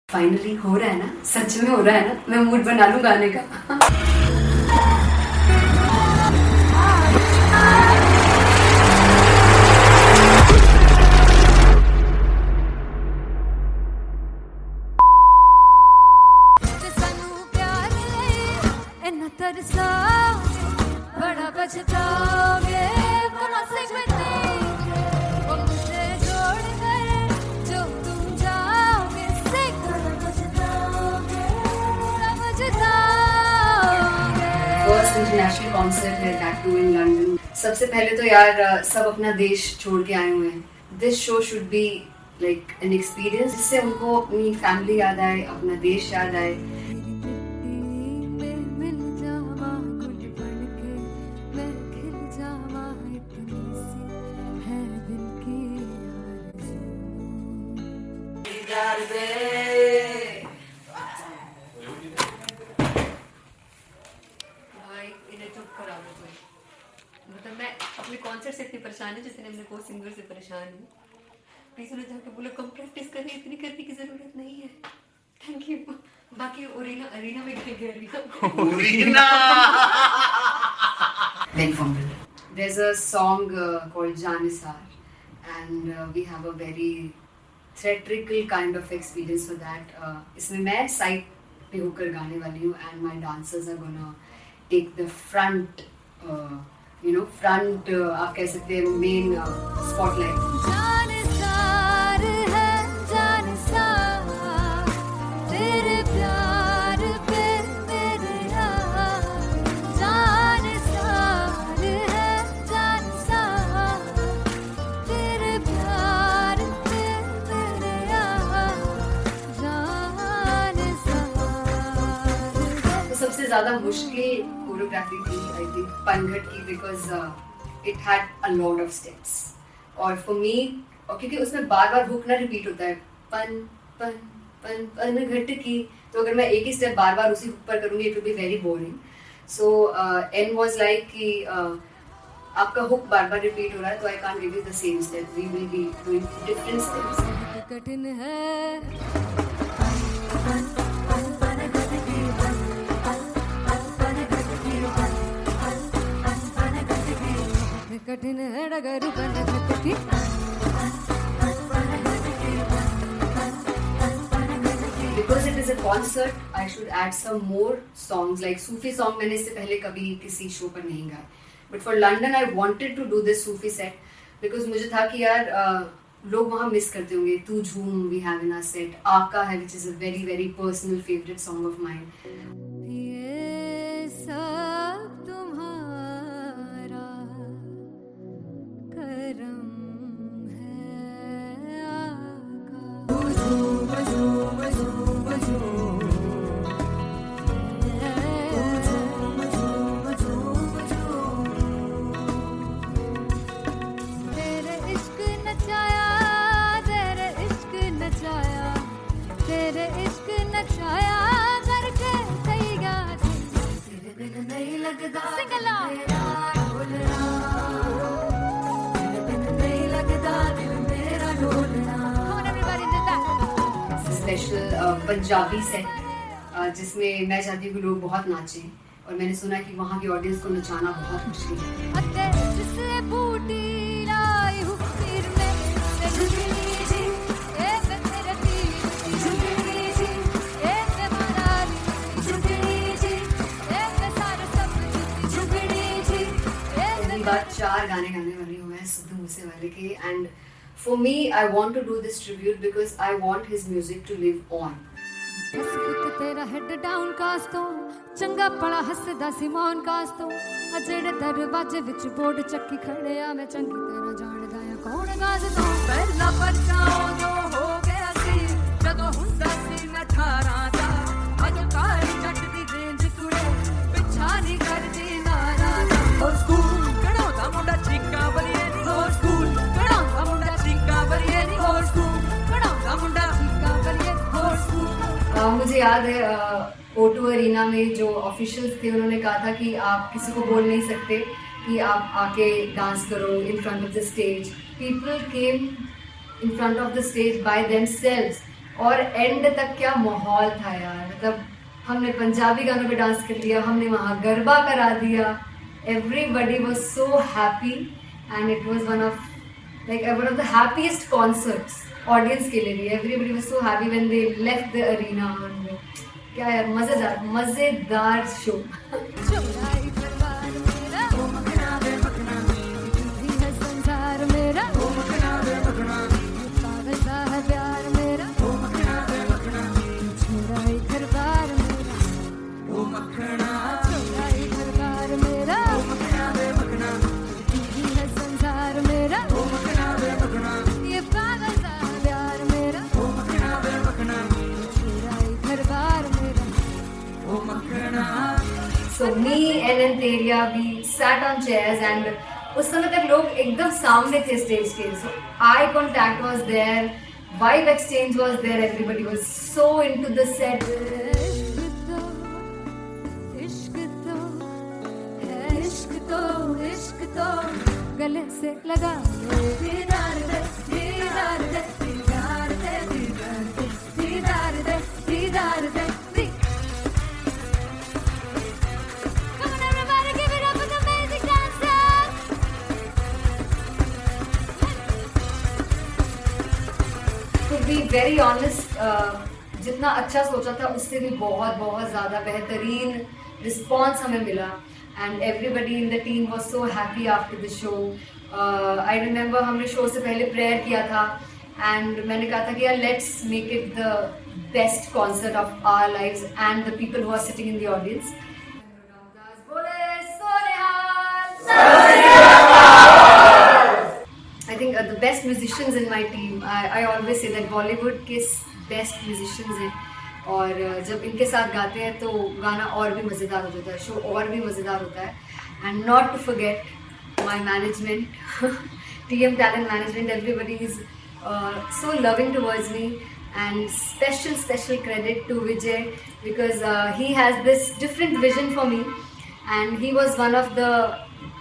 Finally हो रहा है ना, सच में हो रहा है ना, मैं मूड बना लूं गाने का। बड़ा बचताओगे बड़ा से वो मुझे छोड़ कर जो तुम जाओगे से बड़ा बचताओगे बड़ा बचताओगे। फर्स्ट इंटरनेशनल कॉन्सर्ट है दैट टू इन लंदन। सबसे पहले तो यार सब अपना देश छोड़ के आए हुए हैं। This show should be like an experience जिससे उनको अपनी फैमिली याद आए, अपना देश याद आए। भाई इन्हें चुप करा दो कोई। मतलब मैं अपने कॉन्सर्ट से इतनी परेशान हूँ जितने अपने को सिंगर से परेशान हूँ। प्लीज उन्हें जाके बोलो कम प्रैक्टिस करें, इतनी करने की जरूरत नहीं है। Thank you. बाकी अरीना में गए arena Very fumble. There's a song called Janisar and we have a very theatrical kind of experience for that. इसमें मैं साइड पे होकर गाने वाली हूँ and my dancers are gonna take the front, front आप कह सकते हैं main spotlight. जानिसार है जानिसार तेरे प्यार पे मेरे यार। जानिसार है जानिसार तेरे प्यार पे मेरे यार। जानिसार। तो सबसे ज़्यादा मुश्किल कोरियोग्राफी थी आई थिंक पनघट की because it had a lot of steps और फॉर मी और क्योंकि उसमें बार बार हुक ना रिपीट होता है पन पन पन पनघट की, तो अगर मैं एक ही स्टेप बार बार उसी हुक पर करूंगी it will be very boring. So an was like कि आपका हुक बार बार रिपीट हो रहा है तो I can't give you the same step, we will be doing different steps. कठिन है कठिन है डगर बनघट की। Because it is a concert, I should add some more songs like Sufi song. मैंने इससे पहले कभी किसी शो पर नहीं गाए, but for London I wanted to do this Sufi set because मुझे था कि यार लोग वहाँ मिस करते होंगे। तू झूम we have in our set, आका है which is a very very personal favorite song of mine. ये सब तुम्हारा करम है आका। तेरे इश्क नचाया तेरे इश्क नचाया तेरे इश्क नचाया करके सैया तेरे बिन नहीं लगदा सिंगला मेरा ढोलना तेरे बिन नहीं लगदा दिल मेरा ढोलना। Come on everybody do that. Special Punjabi set जिसमें मैं चाहती हूँ कि लोग बहुत नाचें और मैंने सुना कि वहाँ की ऑडियंस को नचाना बहुत मुश्किल है। अते जिससे बूटी लाई हूँ फिर में से झुकनी जी ए मैं तेरे दिल की झुकनी जी ए मैं मनाली की झुकनी जी ए मैं सारे सब की झुकनी जी ए पहली मैं बार 4 गाने गाने वाली हूँ मैं सिद्धू मूसेवाले के and for me I want to do this tribute because I want his music to live on. बस पुत तेरा हेड डाउन कास तो चंगा पड़ा हसदा सिमोन कास तो अजेड़े दरवाजे विच बोर्ड चक्की खड़े आ मैं चंगी तरह जानदा आ कौन गाज तो पहला परचाओ जो हो गया सी जदों हुंदा सी मैं 18 दा अजो काली जट दी रेंज कुड़े पिछा नहीं करदी नारा दा। और स्कूल कढ़ाउंदा मुंडा चीका बलिए नी और स्कूल कढ़ाउंदा मुंडा चीका बलिए नी और स्कूल कढ़ाउंदा मुंडा चीका बलिए और स्कूल। मुझे याद है O2 अरीना में जो ऑफिशियल्स थे उन्होंने कहा था कि आप किसी को बोल नहीं सकते कि आप आके डांस करो in front of the stage. People came in front of the stage by themselves और एंड तक क्या माहौल था यार, मतलब हमने पंजाबी गानों पे डांस कर लिया, हमने वहाँ गरबा करा दिया, everybody was so happy and it was one of the happiest concerts audience के लिए भी. Everybody was so happy when they left the arena. और क्या यार, मजेदार शो. चौराई परिवार मेरा ओ मखना वे मखना तू है संसार मेरा ओ मखना वे मखना पागल सा है प्यार मेरा ओ मखना वे मखना चौराई परिवार मेरा ओ मखना चौराई परिवार मेरा ओ मखना वे मखना तू है संसार मेरा ओ मखना वे मखना ये पागल सा है प्यार मेरा ओ मखना वे मखना चौराई परिवार मेरा ओ मखना. So me and Antheria, we sat on chairs and उस समय तक लोग एकदम सामने थे स्टेज के. So eye contact was there, vibe exchange was there, everybody was so into the set. इश्क तो है, इश्क तो गले से लगा ले. दीदार दे, दीदार दे, दीदार दे, दीदार दे, दीदार दे, दीदार दे, दी. Come on everybody, give it up for the amazing dancers. To be very honest, जितना अच्छा सोचा था उससे भी बहुत ज़्यादा बेहतरीन रिस्पॉन्स हमें मिला. And everybody in the team was so happy after the show. I remember हमने शो से पहले प्रेयर किया था एंड मैंने कहा था कि यार let's make it the best concert of our lives and the people who are sitting in the audience. I think the best musicians in my team, I always say that Bollywood के best musicians हैं और जब इनके साथ गाते हैं तो गाना और भी मज़ेदार हो जाता है, शो और भी मज़ेदार होता है. And not to forget my management, TM Talent Management, everybody is so loving towards me, and special credit to Vijay because he has this different vision for me and he was one of the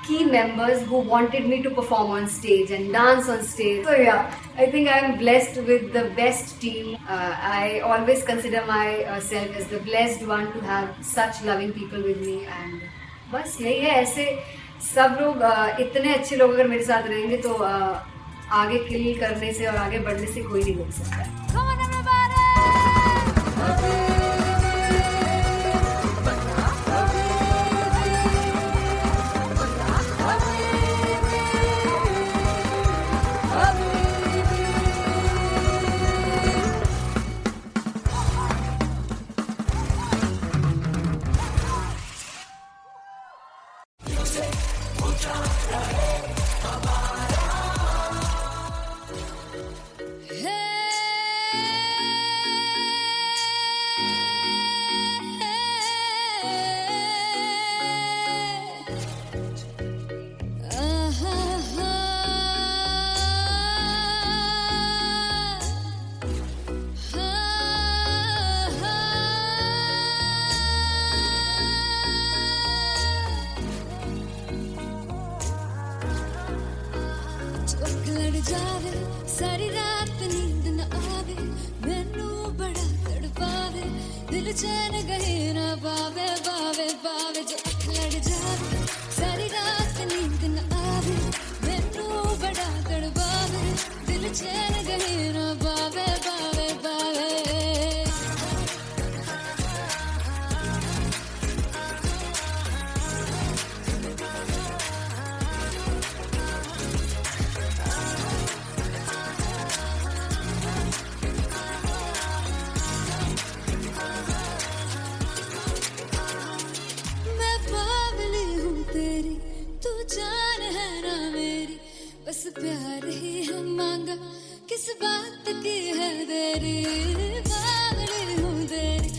key members who wanted me to perform on stage and dance on stage. So yeah, I think I am blessed with the best team. I always consider myself as the blessed one to have such loving people with me and बस यही है. ऐसे सब लोग इतने अच्छे लोग अगर मेरे साथ रहेंगे तो आगे किल करने से और आगे बढ़ने से कोई नहीं रोक सकता है. Come on everybody. जावे सारी रात नींद न आवे मैनू बड़ा तड़पावे दिल चैन गहे ना पावे पावे पावे जो अख लड़ जावे सारी रात नींद न आवे मैनू बड़ा तड़पावे दिल चैन गहे ना पावे पावे पावे बस प्यार ही है मांगा किस बात की है देरी बावली हूँ तेरी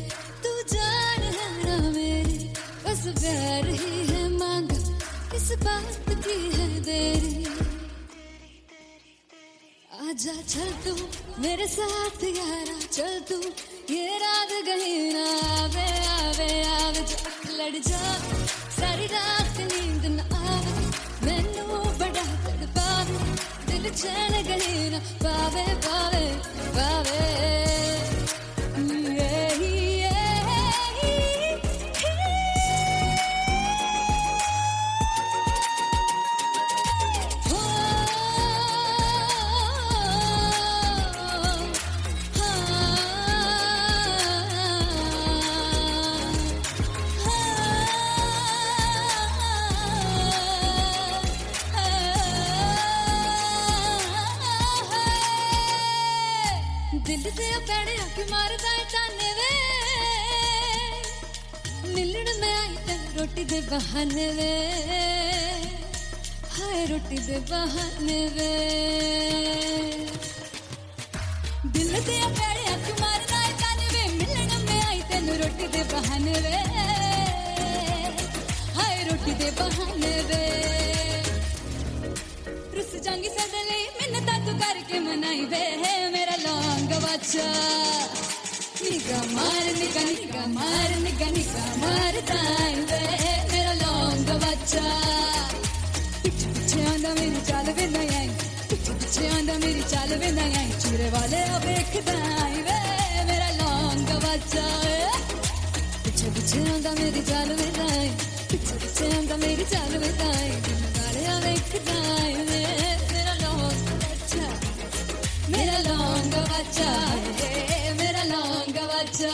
तू जान है ना मेरी बस प्यार ही है मांगा किस बात की है देरी आजा चल तू मेरे साथ यारा चल तू ये रात गही ना आवे आवे आवे जो अख लड़ जा सारी रात नींद न आवे मैनू बड़ा तड़पावे दिल चैन गही ना पावे पावे पावे रोटी दे बहाने वे हाय रोटी दे बहाने वे दिल दे प्यारे अख मारदा है कान वे मिलन में आई तेन रोटी दे बहाने वे हाय रोटी दे बहाने वे रुस जांगी सदले मिन्नता तू करके मनाई वे मेरा लौंग बच्चा निगा मार निगा मारताई वे मेरा लौंग बच्चा पिछे पिछे आंदा मेरी चाल वे नहीं आई पिछे पिछे आंदा मेरी चाल वे नहीं आई चूरे वाले अब देखताई वे मेरा लौंग बच्चा पिछे पिछे आंदा मेरी चाल वे नहीं आई पिछे पिछे आंदा मेरी चाल वे नहीं आई दिन वाले अब देखताई वे मेरा लौंग बच्चा मेरा लौंग बच्चा मेरा लौंग बच्चा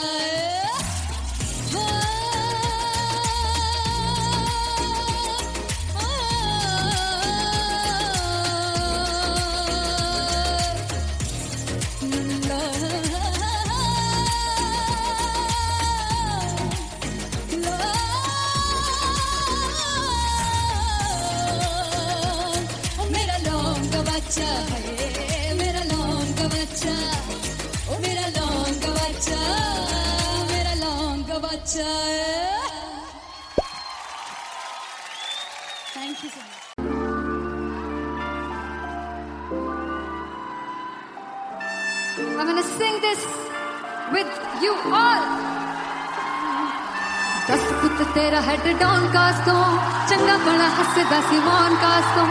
मेरा लौंग बच्चा मेरा लौंग बच्चा ओ मेरा लौंग बच्चा मेरा लौंग बच्चा thank you so much I'm gonna sing this with you all दस पुत तेरा हेड डाउन कास तो चंगा बड़ा हसदा सी मौन कास तो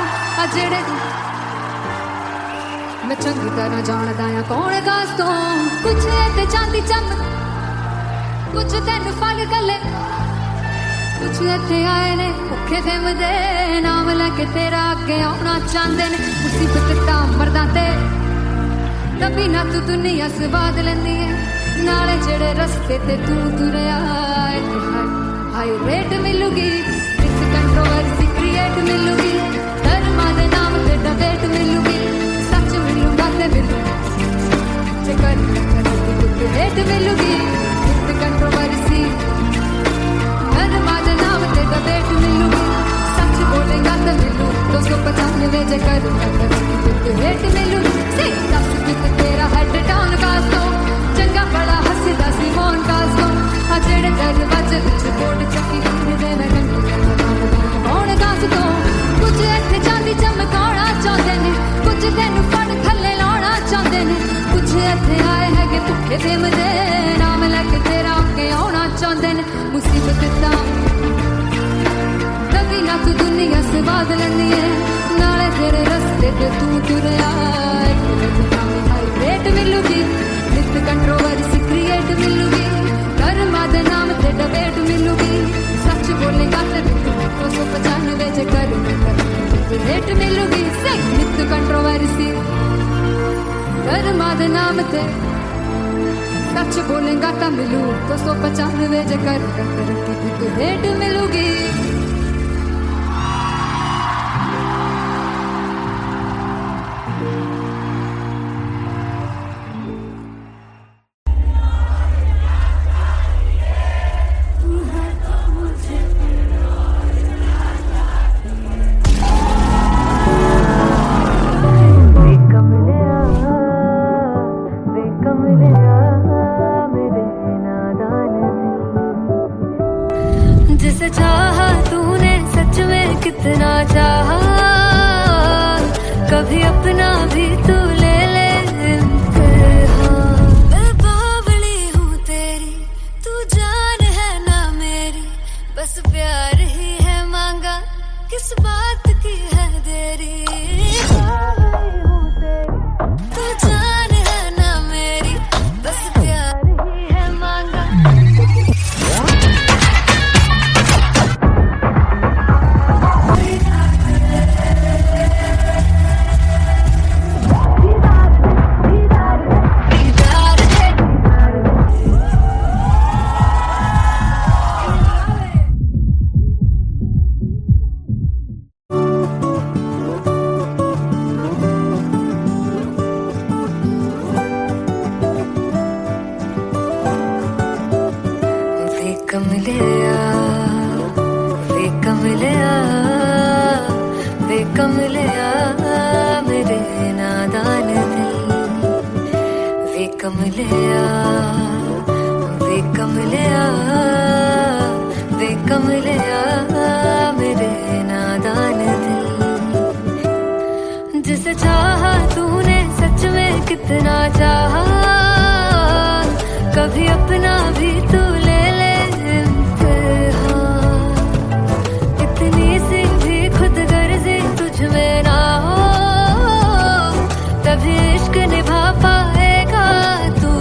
आ जेड़े मैं चंगी तरह जानदा आ कौन कास तो कुछ ते चांदी चम कुछ तेन फल गले कुछ इत्थे आए ने भुखे फिमदे नाम लेके तेरा अगे आउणा चाहंदे ने मुसीबत तां मरदा ते तभी ना तू दुनिया स्वाद लैंदी है नाले जेड़े रस्ते ते तू तुरया हाई रेट मिलूगी इस कंट्रोवर्सी क्रिएट मिलूगी धर्मा दे नाम ते डिबेट मिलूगी सच मिलूगा ते मिलू जे कर रेट मिलूगी इस कंट्रोवर्सी धर्मा दे नाम ते डिबेट मिलूगी सच बोलेगा ते मिलू 295 जे कर रेट मिलूगी से दस कित तेरा हेड डाउन कास तो चंगा बड़ा हसदा सी मौन कास तो आ जेड़े दरवाजे विच बोर्ड चक्की दे मैं कौन कास तो कुछ इत्थे चांदी चमकाउणा चाहंदे ने कुछ तेनू फड़ थल्ले लाउणा चाहंदे ने कुछ इत्थे आए हैगे भुखे फिमदे नाम लेके तेरा अगे आउणा चाहंदे ने मुसीबत तां तभी ना तू दुनिया स्वाद लैंदी है नाले तेरे रस्ते ते तू तुरया रेट मिलूगी नित कंट्रोवर्सी क्रिएट मिलूगी कर्मा दे नाम ते डिबेट मिलूगी सच बोलेगा ते 295 जे कर रेट मिलूगी से नित कंट्रोवर्सी कर्मा दे नाम ते सच बोलेगा ता मिलू 295 जे कर रेट मिलूगी जिसे चाहा तूने सच में कितना चाहा कभी अपना भी तू ले ले इम्तिहान मैं बावली हूँ तेरी तू जान है ना मेरी बस प्यार ही है मांगा किस बात की है देरी बावली हूँ तेरी तू जान है ना मेरी बस प्यार ही है मांगा कमलिया कमलिया मेरे नादान दिल, वे कमलिया, वे कमलिया, वे कमलिया मेरे नादान दिल। जिसे चाहा तूने सच में कितना चाहा, कभी अपना भी तू ले ले इम्तिहान। इतनी सी भी खुद गर्जी तुझ में ना हो, तभी इश्क निभा पाएगा तू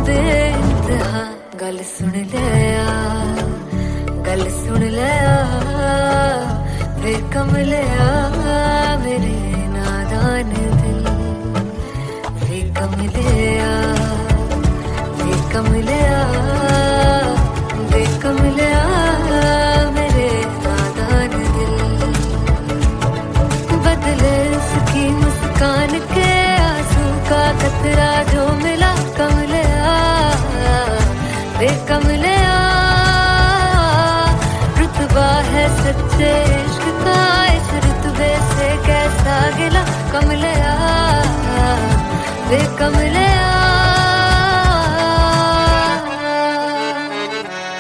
बेइंतहा। गल सुन ले आ, गल सुन ले आ, वे कमलिया मेरे नादान दिल, वे कमलिया, वे कमलिया, वे कमलिया मेरे नादान दिल। बदले उसकी मुस्कान के आंसू का कतरा जो मिला कमलिया, वे कमलिया। रुतबा है सच्चे इश्क का, इस रुतबे से कैसा गिला कमलिया, वे कमलिया।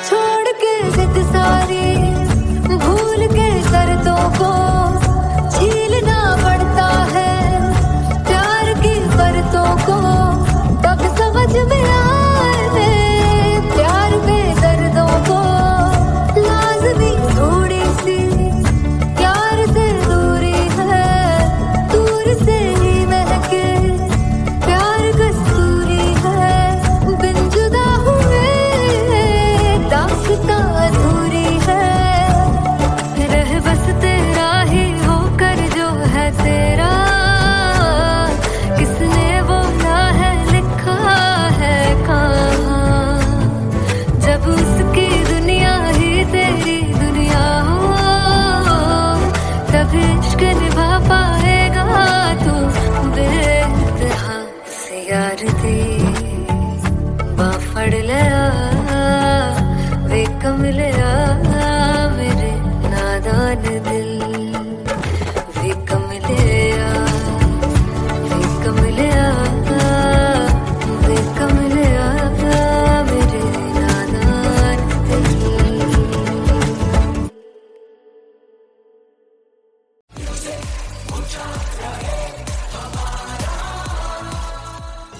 छोड़ के जिद सारी, भूल के शर्तों को, झीलना पड़ता है प्यार की परतों को। तब समझ में आए प्यार में दर्दों को, लाज़मी थोड़ी सी प्यार से दूरी है, दूर से ही महके प्यार कस्तूरी है। बिन जुदा हुए दास्तां अधूरी है, रह बस तेरा ही होकर जो है तेरा, किसने बोला है लिखा है कहाँ। जब उसकी दुनिया ही तेरी दुनिया हो, तब इश्क निभा पाएगा तू बेइंतहा। से यार दी बांह फड़ लिया, वे कमलिया मेरे नादान दिल, वे कमलिया, वे कमलिया, वे कमलिया मेरे नादान दिल।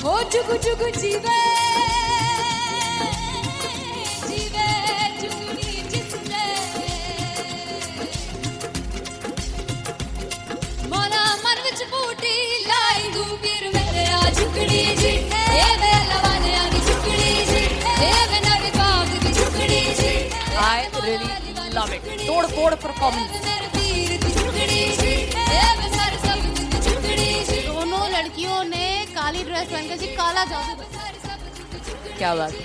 ओ जुगु जुगु जीवे, जीवे जुगनी जिसने, मोरा मन विच बूटी लाई दूबीर मेरे आ झुकड़ी जी, ए वे लवाने आगी झुकड़ी जी, ए वे नवी बाग की झुकड़ी जी। I really love it. तोड़-फोड़ performance. मेरे पीर की झुकड़ी जी, ए वे सारे सब की झुकड़ी जी। दोनों लड़कियों ने काली ड्रेस पहनकर जी काला जादू कर दिया, क्या बात है।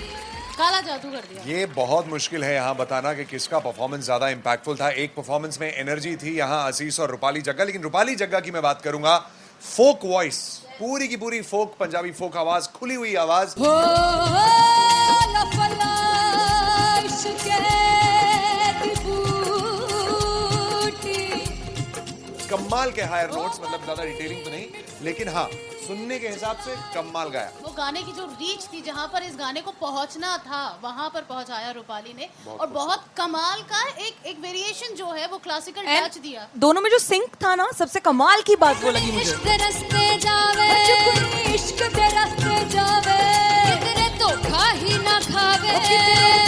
काला जादू कर दिया। ये बहुत मुश्किल है यहाँ बताना कि किसका परफॉर्मेंस ज्यादा इम्पैक्टफुल था। एक परफॉर्मेंस में एनर्जी थी यहाँ असीस और रूपाली जग्गा, लेकिन रूपाली जग्गा की मैं बात करूंगा फोक वॉइस, पूरी की पूरी फोक, पंजाबी फोक आवाज, खुली हुई आवाज। हो लफला इश्क़े दी बूटी। कमाल के हायर नोट्स, मतलब ज्यादा डिटेलिंग तो नहीं, लेकिन हाँ सुनने के हिसाब से कमाल गाया। वो गाने की जो रीच थी, जहाँ पर इस गाने को पहुंचना था वहां पर पहुंचाया रूपाली ने, और बहुत कमाल का एक वेरिएशन जो है वो क्लासिकल टच दिया। दोनों में जो सिंक था ना, सबसे कमाल की बात वो लगी मुझे। इश्क दे रस्ते जावे, इश्क दे रस्ते जावे, कितने धोखा ही ना खावे,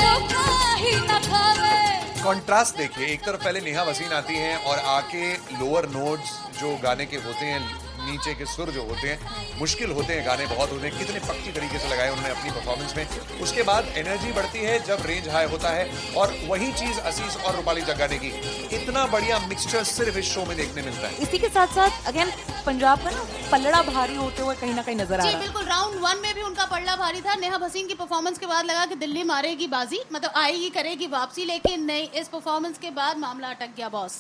धोखा ही ना खावे। कॉन्ट्रास्ट देखिए, एक तरफ पहले नेहा वसीन आती हैं और आके लोअर नोट्स जो गाने के होते हैं, नीचे के सुर जो होते हैं, मुश्किल होते हैं, गाने बहुत होते हैं, कितने पक्की तरीके से लगाए उन्होंने अपनी परफॉर्मेंस में। उसके बाद एनर्जी बढ़ती है जब रेंज हाई होता है, और वही चीज असीस और रूपाली जग्गा ने की। इतना बढ़िया मिक्सचर सिर्फ इस शो में देखने मिलता है। इसी के साथ साथ अगेन पंजाब का ना पल्लड़ा भारी होते हुए कहीं ना कहीं नजर आ जी रहा है। बिल्कुल, राउंड 1 में भी उनका पल्ला भारी था। नेहा भसीन की परफॉर्मेंस के बाद लगा कि दिल्ली मारेगी बाजी, मतलब आएगी, करेगी वापसी, लेकिन नहीं, इस परफॉर्मेंस के बाद मामला अटक गया बॉस।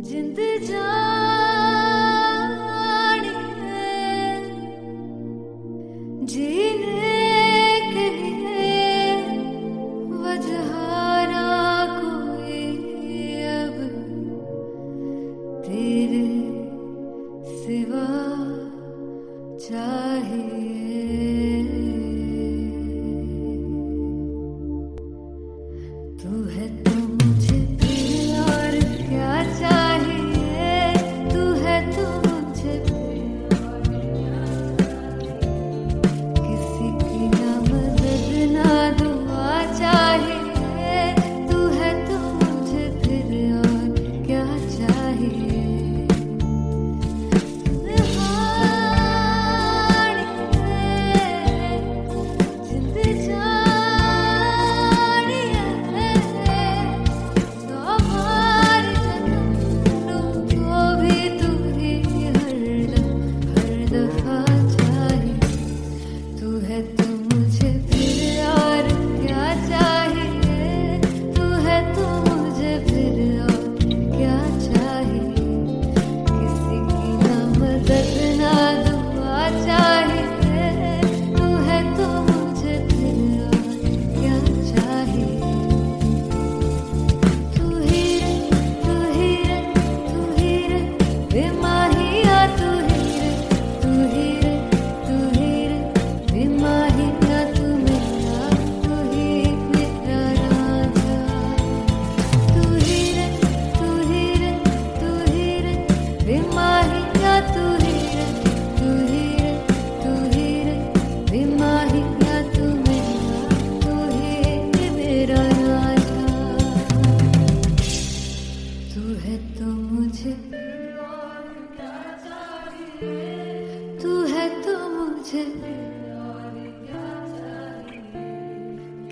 जिंद जाने जीने के लिए सिवा चाहिए, तू है तो मुझे फिर और क्या चाहिए, तू है तो मुझे फिर और क्या चाहिए, किसी की ना मदद ना दुआ चाहिए, तू है तो मुझे फिर और क्या चाहिए।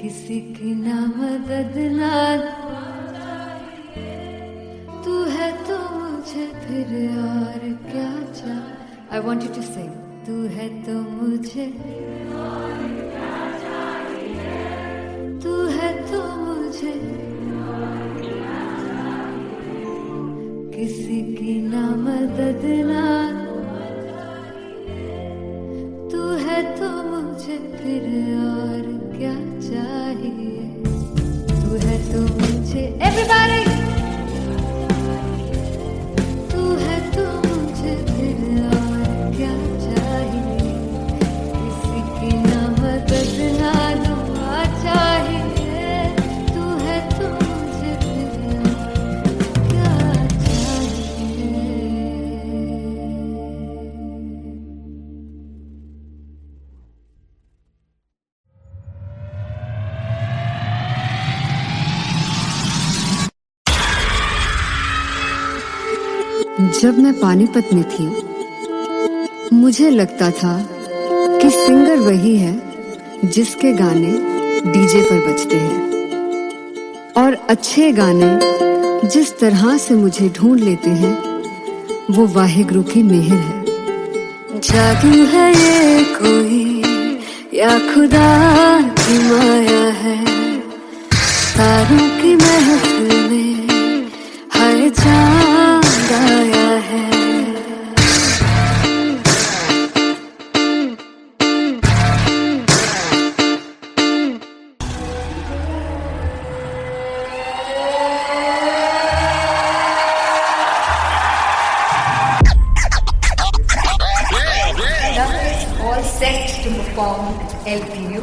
किसी की ना मदद ना तू है तो मुझे फिर और क्या चाहिए। I want you to sing. तू है तो मुझे तू है तो मुझे किसी की ना मदद ना तू है तो मुझे फिर और क्या चाहिए, तू है तो मुझे everybody तू है तो मुझे फिर और क्या चाहिए, किसी की ना मदद ना दुआ चाहिए, तू है तो मुझे फिर और क्या चाहिए। जब मैं पानीपत में थी मुझे लगता था कि सिंगर वही है जिसके गाने डीजे पर बजते हैं, और अच्छे गाने जिस तरह से मुझे ढूंढ लेते हैं वो वाहिगुरु की मेहर है। जादू है ये कोई या खुदा की माया है, तारों की महफिल में हर चांद आया है। All set to perform LPU.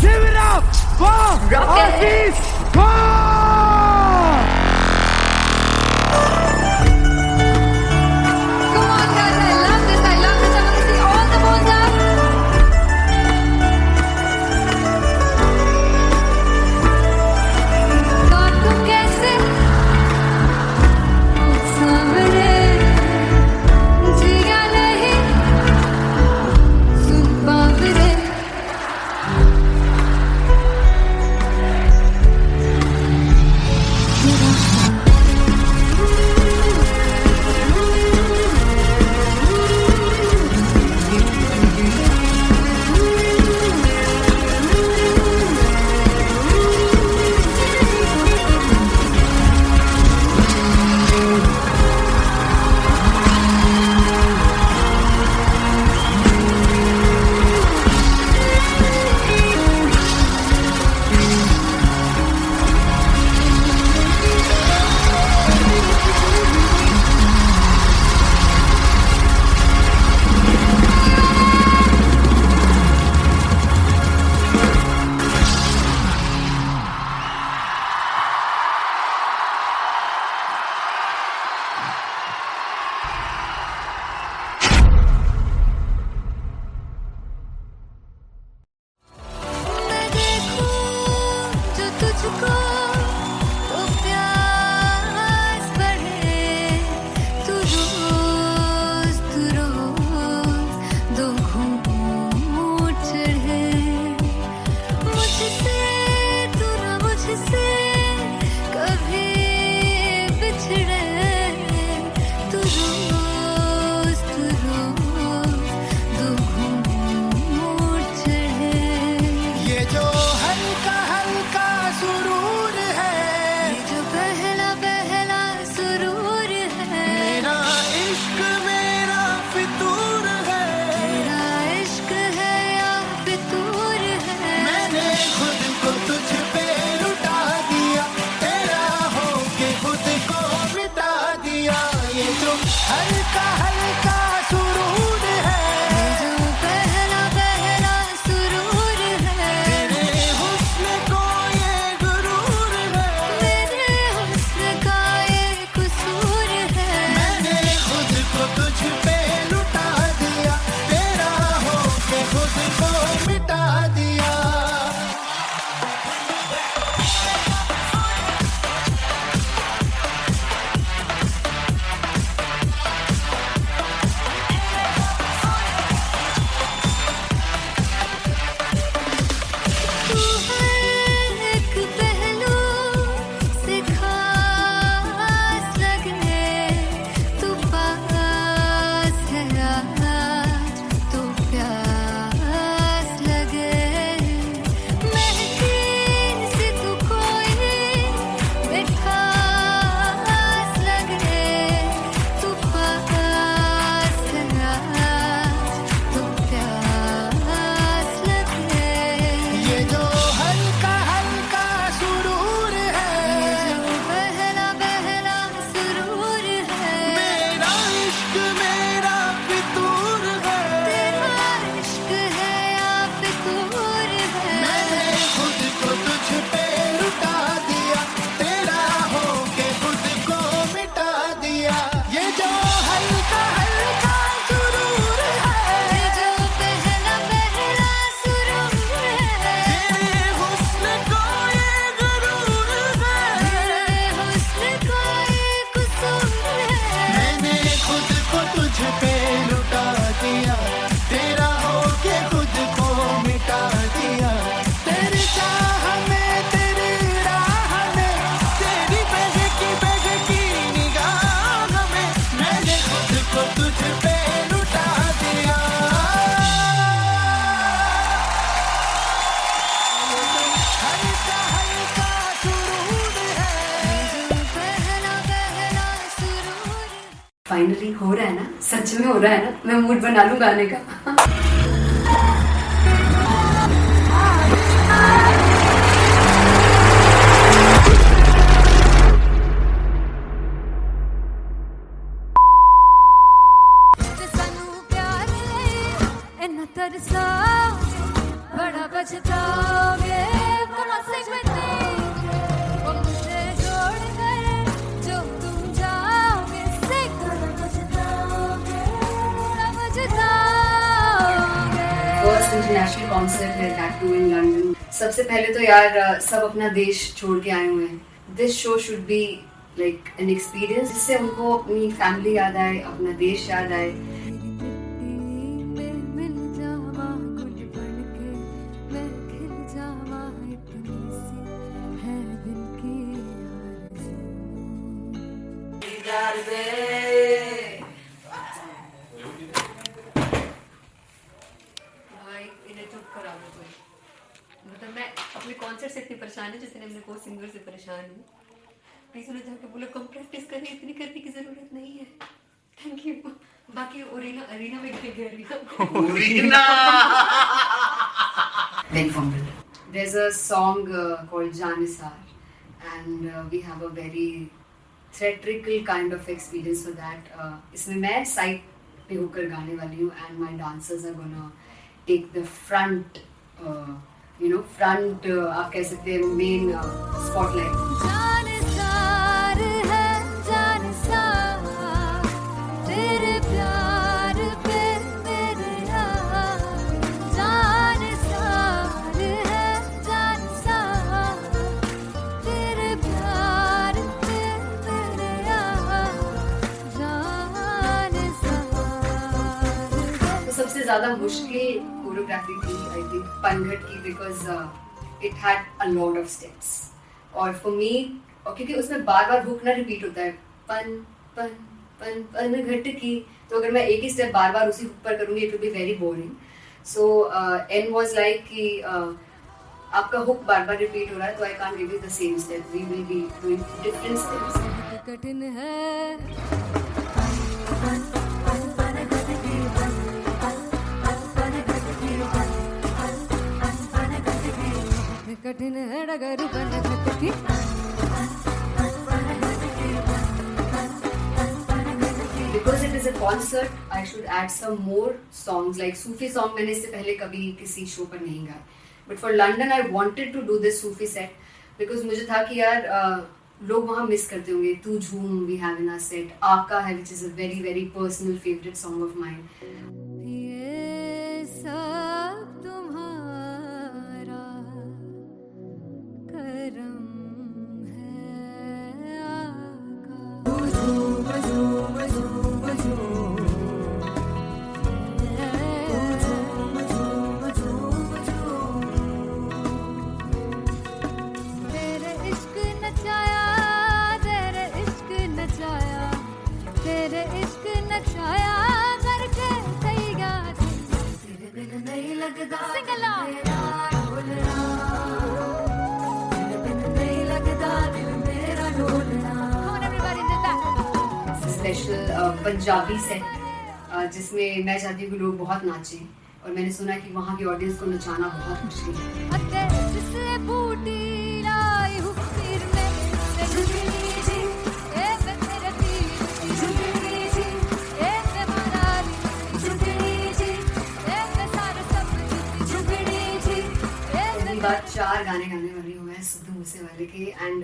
Give it up for Artist Come on guys, I love this. I want to see all the balls up. और तुम कैसे सामने जिया नहीं सुन बाबरे। फाइनली हो रहा है ना, सच में हो रहा है ना, मैं मूड बना लूं गाने का। ਸਾਨੂੰ ਪਿਆਰ ਲਈ ਇੰਨਾ ਤਰਸਾ ਬੜਾ ਪਛਤਾਓਗੇ ਬੜਾ ਸਿਕਤੇ ਉਹ ਮੁझे छोड़ गए जो तुम जाओगे से बड़ा पछताओगे बड़ा पछताओगे। फर्स्ट इंटरनेशनल कॉन्सर्ट है दैट टू इन लंदन। सबसे पहले तो यार सब अपना देश छोड़ के आए हुए हैं। This show should be like an experience जिससे उनको अपनी फैमिली याद आए, अपना देश याद आए। मिल जावा गुल बनके मैं खिल जावा इतनी सी है दिल की आरज़ू। भाई इन्हें चुप करा दो कोई। मतलब मैं अपने कॉन्सर्ट से इतनी परेशान हूँ जितने अपने को सिंगर से परेशान हूँ। प्लीज उन्हें जाके बोलो कम प्रैक्टिस करनी, इतनी करने की जरूरत नहीं है। Thank you. बाकी अरीना में arena Very fumble. There's a song called Janisar, and we have a very theatrical kind of experience for that. इसमें मैं साइड पे होकर गाने वाली हूँ, and my dancers are gonna take the front, front आप कह सकते हैं main spotlight. जानसार है जानसार तेरे प्यार पे मेरे यार जानसार है जानसार तेरे प्यार पे मेरे यार जानसार। तो सबसे ज्यादा मुश्किल कोरियोग्राफी थी आई थिंक पनघट की, because it had a lot of steps. और फॉर मी, और क्योंकि उसमें बार बार हुक ना रिपीट होता है, पन पन पन पन घट की, तो अगर मैं एक ही स्टेप बार बार उसी हुक पर करूंगी it will be very boring. So an was like कि आपका हुक बार बार रिपीट हो रहा है तो I can't give you the same step, we will be doing different steps. कठिन है कठिन है डगर बनघट की Because it is a concert, I should add some more songs like Sufi song. मैंने इससे पहले कभी किसी शो पर नहीं गाया, but for London I wanted to do this Sufi set because मुझे था कि यार लोग वहाँ मिस करते होंगे। तू झूम we have in our set, आका है which is a very very personal favorite song of mine. ये सब तुम्हारा करम है आका। तेरे इश्क नचाया तेरे इश्क नचाया तेरे इश्क नचाया करके तैयार तेरे बिन नहीं लगता सिंगला तेरे बिन नहीं लगता दिल मेरा ढोलना। Come on everybody do that. Special Punjabi set जिसमें मैं चाहती हूँ कि लोग बहुत नाचें, और मैंने सुना कि वहाँ की ऑडियंस को नचाना बहुत मुश्किल है। अते जिससे बूटी लाई हूँ फिर मैं झुकनी जी ए मैं तेरे दिल झुकनी जी ए मैं मराली झुकनी जी ए मैं सारे सब झुकनी जी ए पहली बार 4 गाने गाने वाली हूँ मैं सिद्धू मूसेवाले के, and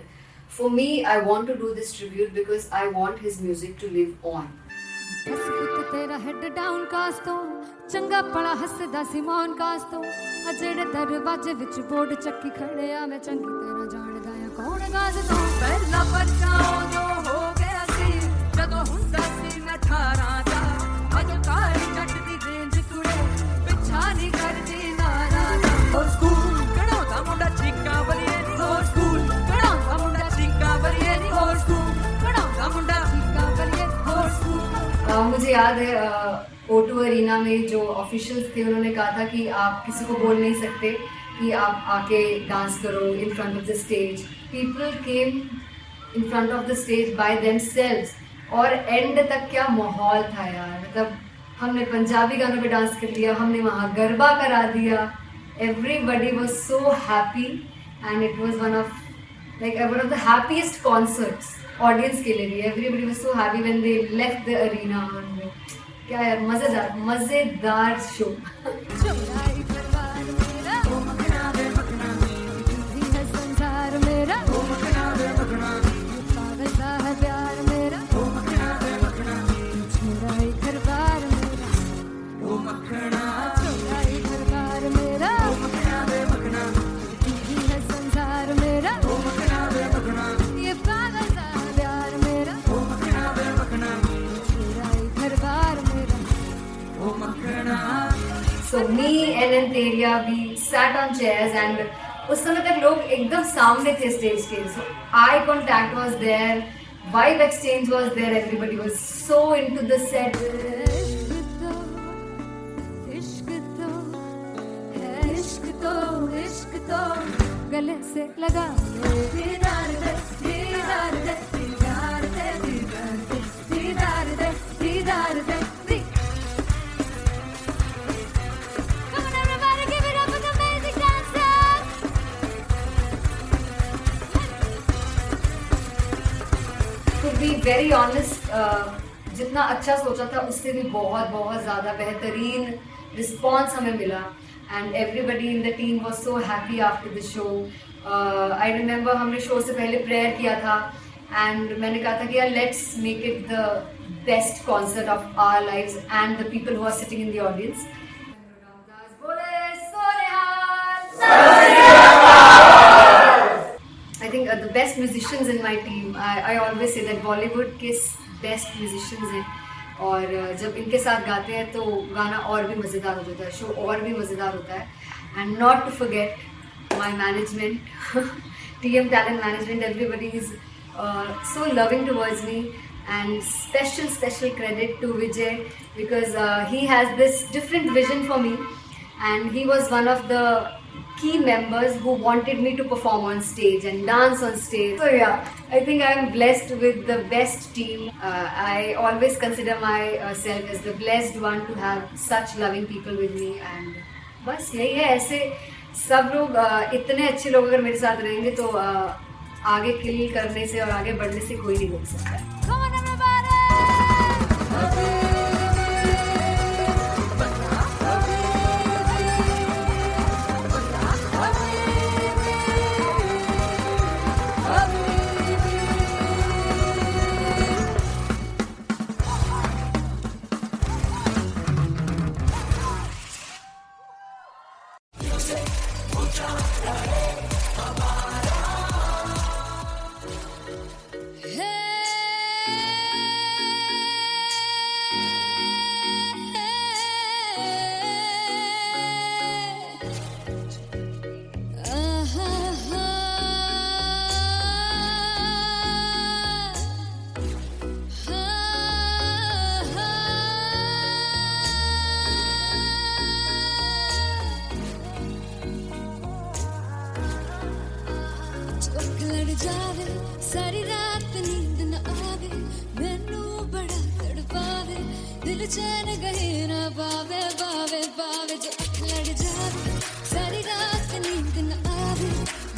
for me I want to do this tribute because I want his music to live on. बस पुत तेरा हेड डाउन कास तो चंगा पड़ा हसदा सिमोन कास तो अजेड़े दरवाजे विच बोर्ड चक्की खड़े आ मैं चंगी तरह जानदा आ कौन गाज तो ਪਹਿਲਾ ਬੱਚਾ ਉਦੋਂ ਹੋ ਗਿਆ ਸੀ ਜਦੋਂ ਹੁੰਦਾ ਸੀ ਮੈਂ 18 ਦਾ ਅੱਜ ਕਾਲੀ ਜੱਟ ਦੀ ਰੇਂਜ ਕੁੜੇ ਪਿੱਛਾ ਨਹੀਂ ਕਰਦੀ ਨਾਰਾ ਦਾ ਹੋਰ ਸਕੂਲ ਕਢਾਉਂਦਾ ਮੁੰਡਾ ਚੀਕਾਂ ਬਲੀਏ ਨੀ ਹੋਰ ਸਕੂਲ ਕਢਾਉਂਦਾ ਮੁੰਡਾ ਚੀਕਾਂ ਬਲੀਏ ਨੀ ਹੋਰ ਸਕੂਲ ਕਢਾਉਂਦਾ ਮੁੰਡਾ ਚੀਕਾਂ ਬਲੀਏ ਹੋਰ ਸਕੂਲ। मुझे याद है O2 अरीना में जो ऑफिशियल्स थे उन्होंने कहा था कि आप किसी को बोल नहीं सकते कि आप आके डांस करो in front of the stage. People came in front of the stage by themselves और एंड तक क्या माहौल था यार, मतलब हमने पंजाबी गानों पे डांस कर लिया, हमने वहाँ गरबा करा दिया, everybody was so happy and it was one of the happiest concerts audience के लिए भी. Everybody was so happy when they left the arena. क्या यार, मजेदार शो. चौराई परिवार मेरा, ओ मखना वे मखना, तू ही है संसार मेरा, ओ मखना वे मखना, पागल सा है प्यार मेरा, ओ मखना वे मखना, चौराई परिवार मेरा, ओ मखना, चौराई परिवार मेरा, ओ मखना वे मखना, तू ही है संसार मेरा, ओ मखना वे मखना, ये पागल सा है प्यार मेरा, ओ मखना वे मखना, चौराई परिवार मेरा. So me and Anteria, we sat on chairs and उस समय तक लोग एकदम सामने थे स्टेज के. So eye contact was there, vibe exchange was there, everybody was so into the set. इश्क तो है, इश्क तो गले से लगा दीदार दे, दीदार दे, दीदार दे, दीदार दे, दीदार दे, दीदार दे. Come on everybody, give it up for the amazing dancers. To be very honest, जितना अच्छा सोचा था उससे भी बहुत ज़्यादा बेहतरीन रिस्पॉन्स हमें मिला. And everybody in the team was so happy after the show. I remember हमने शो से पहले प्रेयर किया था एंड मैंने कहा था कि यार let's make it the best concert of our lives and the people who are sitting in the audience. I think the best musicians in my team, I always say that Bollywood के best musicians हैं और जब इनके साथ गाते हैं तो गाना और भी मज़ेदार हो जाता है, शो और भी मज़ेदार होता है. And not to forget my management, TM Talent Management, everybody is so loving towards me, and special credit to Vijay because he has this different vision for me and he was one of the key members who wanted me to perform on stage and dance on stage. So yeah, I think I'm blessed with the best team. I always consider myself as the blessed one to have such loving people with me. And बस यही है, ऐसे सब लोग इतने अच्छे लोग अगर मेरे साथ रहेंगे तो आगे किल करने से और आगे बढ़ने से कोई नहीं रोक सकता है. Come on everybody. जावे सारी रात नींद न आवे, मैनू बड़ा तड़पावे, दिल चैन गहे ना पावे, पावे पावे जो अख लड़ जावे सारी रात नींद न आवे,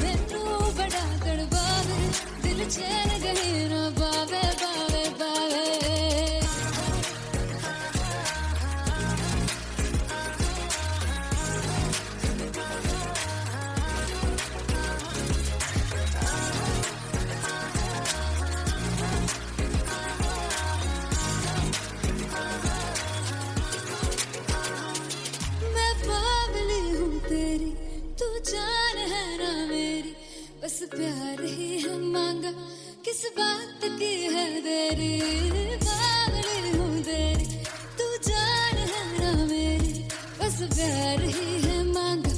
मैनू बड़ा तड़पावे, दिल चैन गहे ना पावे, पावे पावे. बस प्यार ही है मांगा, किस बात की है देरी, पागल हूँ तेरी, तू जान है ना मेरी, बस प्यार ही है मांगा,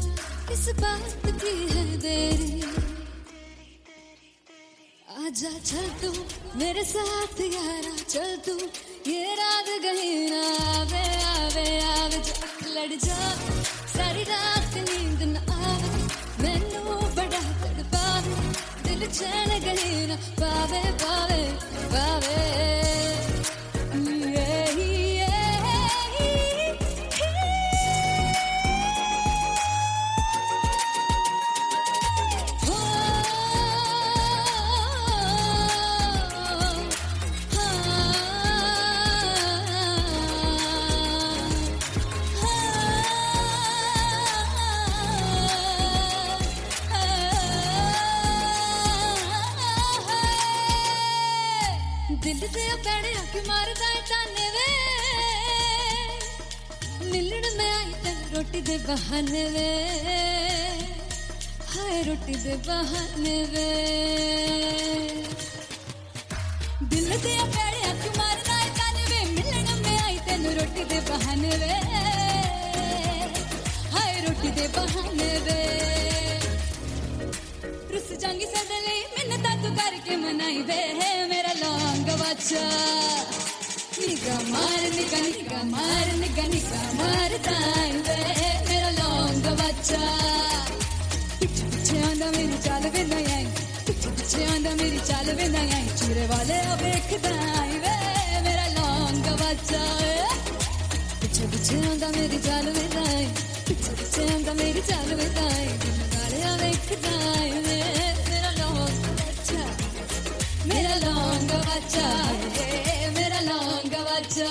किस बात की है देरी. आजा चल तू मेरे साथ यारा, चल तू ये रात कहीं ना आवे, आवे आवे जो अख लड़ जावे सारी रात नींद न आवे, मैनू बड़ा तड़पावे, दिल चैन कहीं ना पावे, पावे पावे. रोटी दे बहाने वे हाय रोटी दे बहाने वे दिल दे पैड़े हथ मारना है ताने वे मिलन में आई तेनू रोटी दे बहाने वे हाय रोटी दे बहाने वे रुस जांगी सदले मिन्नता तू करके मनाई वे मेरा लौंग बच्चा निगा मार ताई वे मेरा लौंग बच्चा पिछे पिछे आंदा मेरी चाल वे ना आई पिछे पिछे आंदा मेरी चाल वे ना आई चूरे वाले वेखदा आई वे मेरा लौंग बच्चा पिछे पिछे आंदा मेरी चाल वे ना आई पिछे पिछे आंदा मेरी चाल वे ना आई दिन वाले वेखदा आई वे मेरा लौंग बच्चा मेरा लौंग बच्चा मेरा लौंग बच्चा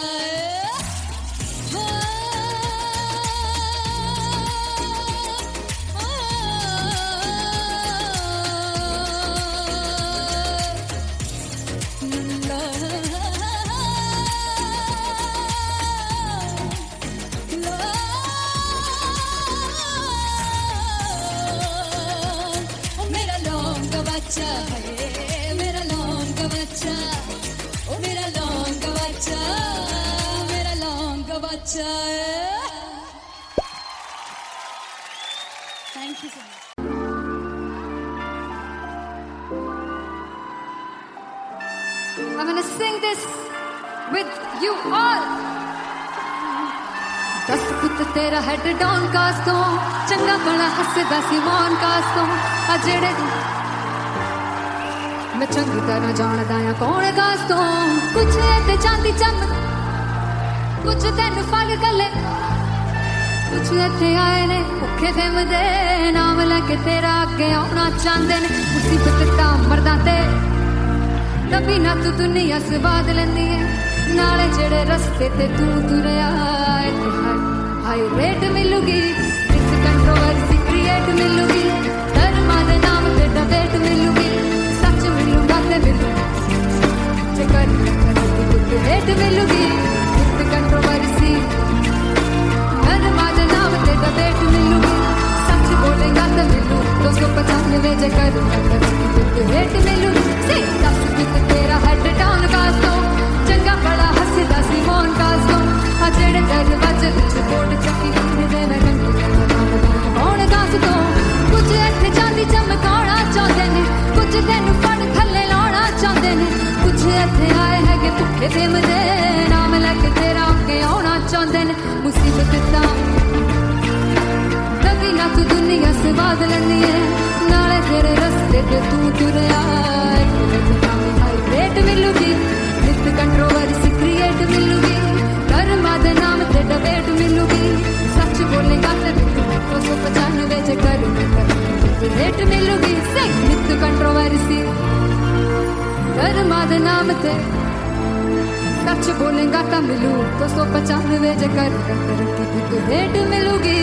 मेरा लौंग बच्चा मेरा लौंग बच्चा ओ मेरा लौंग बच्चा मेरा लौंग बच्चा thank you so much I'm gonna sing this with you all. दस पुत तेरा हेड डाउन कास तो चंगा बड़ा हसदा सी मौन कास तो आ जेड़े मैं चंगी तरह जानदा आ कौन कास तो कुछ ते चांदी चम कुछ तेन फल गले कुछ इत्थे आए ने भुखे फिमदे नाम लेके तेरा अगे आउणा चाहंदे ने मुसीबत दा मरदा ते तभी ना तू दुनिया स्वाद लेंदी है नाले जेड़े रस्ते ते तू तुरया हाई रेट मिलूगी इस कंट्रोवर्सी क्रिएट मिलूगी धर्मा दे नाम ते डिबेट मिलूगी सच मिलूगा ते मिलू जे कर रेट मिलूगी इस कंट्रोवर्सी धर्मा दे नाम ते डिबेट मिलूगी सच बोलेगा ते मिलू 295 जे कर रेट मिलूगी से दस कुछ तेरा हेड डाउन कास तो चंगा बड़ा हसदा सी मौन कास तो आ जेड़े दरवाजे विच बोर्ड चक्की दे मैं कंगी कौन कास तो कुछ इत्थे चांदी चमकाउणा चाहंदे ने कुछ तैनू फड़ थल्ले लाउणा चाहंदे ने कुछ इत्थे आए हैगे भुखे फिमदे नाम लेके तेरा अगे आउणा चाहंदे ने मुसीबत दा तभी ना तू दुनिया स्वाद लैंदी है नाले तेरे रस्ते ते तू तुरया रेट मिलूगी नित कंट्रोवर्सी क्रिएट मिलूगी धर्मा दे नाम ते डिबेट मिलूगी सच बोलेगा ते 295 जे कर रेट मिलूगी से नित कंट्रोवर्सी धर्मा दे नाम ते सच बोलेगा ता मिलू 295 जे कर रेट मिलूगी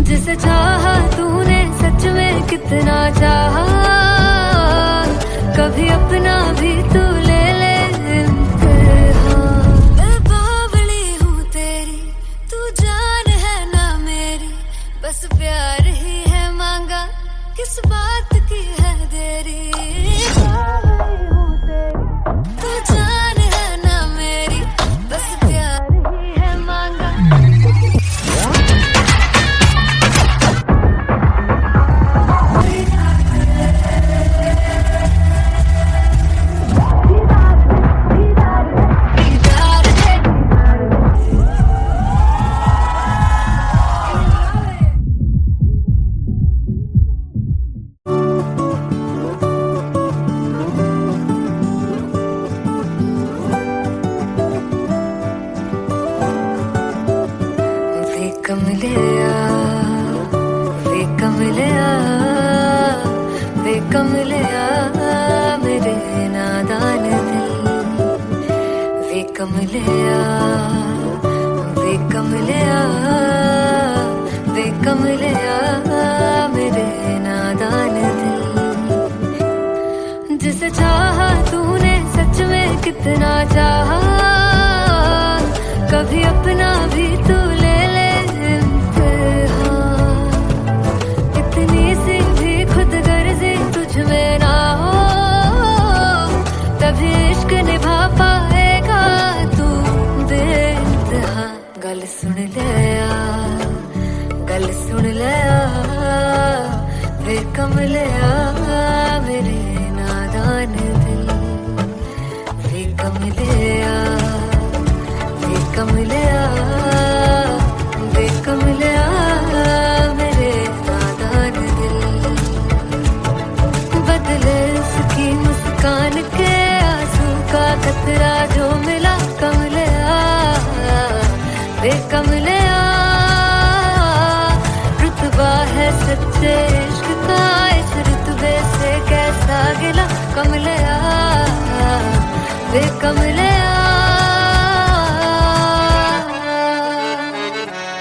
जिसे चाहा तूने सच में कितना चाहा कभी अपना भी तू ले ले मैं बावली हूँ तेरी तू जान है ना मेरी बस प्यार ही है मांगा किस बात की है देरी बावली हूँ तेरी तू जान है ना मेरी बस प्यार ही है मांगा कमलिया कमलिया मेरे नादान दिल, वे कमलिया, वे कमलिया, वे कमलिया मेरे नादान दिल। जिसे चाहा तूने सच में कितना चाहा, कभी अपना भी तू ले ले इम्तिहान। इतनी सी भी खुद गर्जी तुझ में ना हो, तभी इश्क निभा पाएगा तू बेइंतहा। गल सुन लिया, गल सुन लिया, वे कमलिया मेरे नादान दिल, वे कमलिया, वे कमलिया, वे कमलिया मेरे नादान दिल। बदले उसकी मुस्कान के आंसू का कतरा जो मिला कमलिया, वे कमलिया। रुतबा है सच्चे इश्क का, इस रुतबे से कैसा गिला कमलिया, वे कमलिया।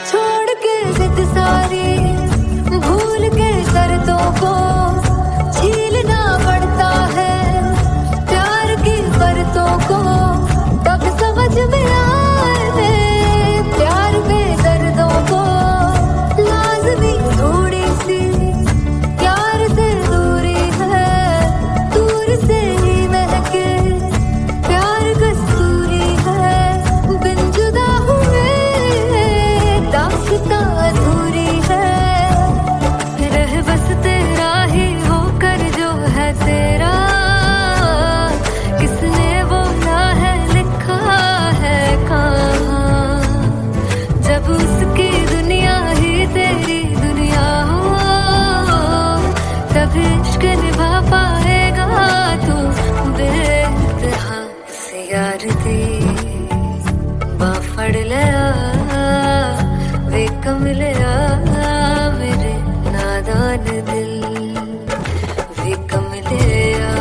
छोड़ के जिद सारी, भूल के शर्तों को, झीलना पड़ता है प्यार की परतों को। तब समझ में आए प्यार बेदर्दों को, लाज़मी थोड़ी सी प्यार से दूरी है, दूर से ही महके प्यार कस्तूरी है। बिन जुदा हुए दास्तां अधूरी है, रह बस तेरा ही होकर जो है तेरा, किसने बोला है लिखा है कहाँ। जब उसकी दुनिया ही तेरी दुनिया हो, तब इश्क निभा पाएगा तू बेइंतहा। से यार दी बां फड़ लिया, वे कमलिया मेरे नादान दिल, वे कमलिया,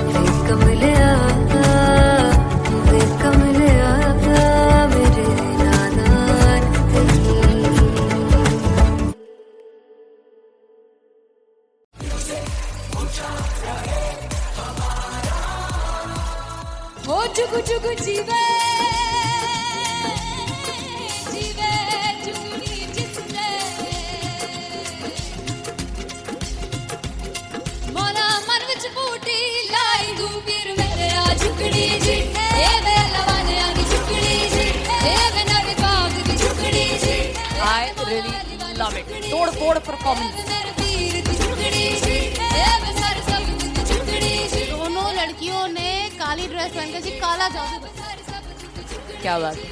वे कमलिया, वे कमलिया मेरे नादान दिल। हो जुग जुग जीवे, जीवे जुगनी जिसने, मोरा मन विच बूटी लाई गुबीर मेरे आ झुकड़ी जी, ए वे लवाने आगी झुकड़ी जी, ए वे नवी बाग की झुकड़ी जी। I really love it. तोड़ फोड़ परफॉर्मेंस। मेरे पीर की झुकड़ी जी, ए वे सर सब की झुकड़ी जी। दोनों लड़कियों ने काली ड्रेस पहनकर जी काला जादू कर दिया, क्या बात है।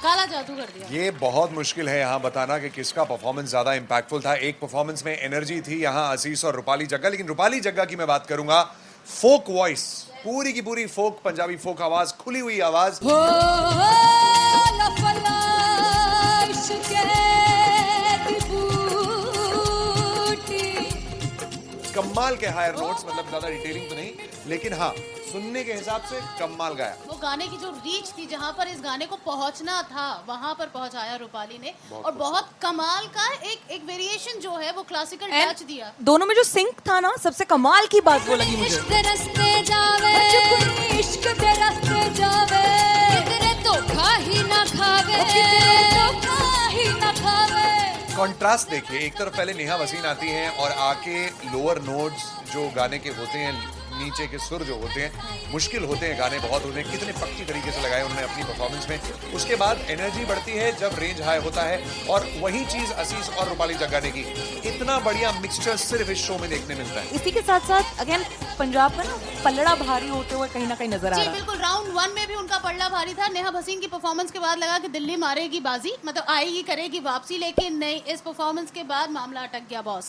काला जादू कर दिया। ये बहुत मुश्किल है यहाँ बताना कि किसका परफॉर्मेंस ज्यादा इंपैक्टफुल था। एक परफॉर्मेंस में एनर्जी थी यहाँ असीस और रूपाली जग्गा, लेकिन रूपाली जग्गा की मैं बात करूंगा फोक वॉइस, पूरी की पूरी फोक, पंजाबी फोक आवाज, खुली हुई आवाज। हो लफला इश्क़े दी बूटी। कमाल के हायर नोट्स, मतलब ज्यादा डिटेलिंग तो नहीं, लेकिन हाँ सुनने के हिसाब से कमाल गाया। वो गाने की जो रीच थी, जहाँ पर इस गाने को पहुंचना था वहां पर पहुंचाया रूपाली ने, और बहुत कमाल का एक वेरिएशन जो है वो क्लासिकल टच दिया। दोनों में जो सिंक था ना, सबसे कमाल की बात वो लगी मुझे। इश्क दे रस्ते जावे, इश्क दे रस्ते जावे, किधरे धोखा ही ना खावे, धोखा ही ना खावे। कॉन्ट्रास्ट देखिए, एक तरफ पहले नेहा वसीन आती हैं और आके लोअर नोट्स जो गाने के होते हैं, नीचे के सुर जो होते हैं, मुश्किल होते हैं गाने बहुत होते हैं, कितने पक्की तरीके से लगाए उन्होंने अपनी परफॉर्मेंस में। उसके बाद एनर्जी बढ़ती है जब रेंज हाई होता है, और वही चीज असीस और रूपाली जग्गा ने की। इतना बढ़िया मिक्सचर सिर्फ इस शो में देखने मिलता है। इसी के साथ साथ अगेन पंजाब का ना पलड़ा भारी होते हुए कहीं ना कहीं नजर आ जी रहा है। बिल्कुल, राउंड 1 में भी उनका पलड़ा भारी था। नेहा भसीन की परफॉर्मेंस के बाद लगा कि दिल्ली मारेगी बाजी, मतलब आएगी करेगी वापसी, लेकिन नहीं, इस परफॉर्मेंस के बाद मामला अटक गया बॉस।